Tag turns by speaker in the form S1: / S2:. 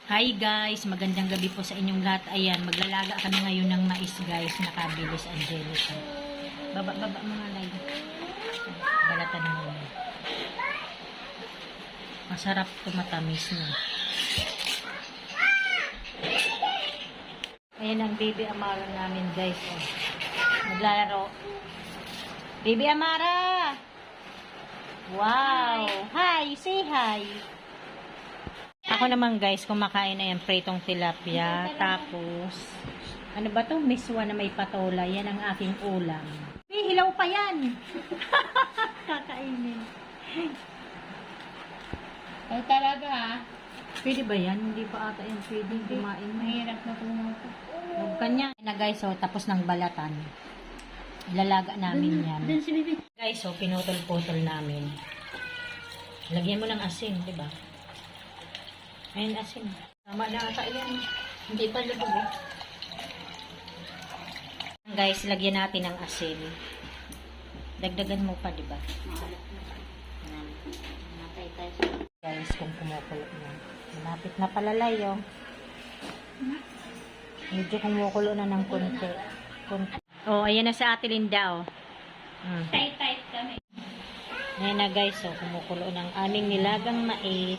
S1: Hi guys, magandang gabi po sa inyong lahat. Ayan, maglalaga kami ngayon ng mais guys. Nakabilis Angelica. Baba mga lay. Balatan mo. Masarap to, matamis na. Ayan ang baby Amara namin guys. Oh. Naglalaro. Baby Amara! Wow! Hi! Say hi! Ako naman guys, kumakain na yan pritong tilapia. Tapos, ano ba to? Miswa na may patola. Yan ang aking ulam. May hilaw pa yan! Kakainin.
S2: Ay talaga ha?
S1: Pwede ba yan? Hindi pa ata yan pwede kumain.
S2: Mahirap na tumuto.
S1: Huwag kanya. Na guys, so, tapos ng balatan. Ilalaga namin yan.
S2: Doon si Bibi.
S1: Guys, so, pinutol-putol namin. Lagyan mo ng asin, di ba? Ayun, asin. Tama na ata yan. Hindi pa lubog eh. Guys, lagyan natin ng asin. Dagdagan mo pa, di ba?
S2: Matay tayo.
S1: Guys, kung kumukulo na. Malapit na palalay, oh. Medyo kumukulo na ng konti. Oh, ayan na sa Ate Linda, oh.
S2: Tight kami.
S1: Ayan na guys, oh. Kumukulo ng aming nilagang mais.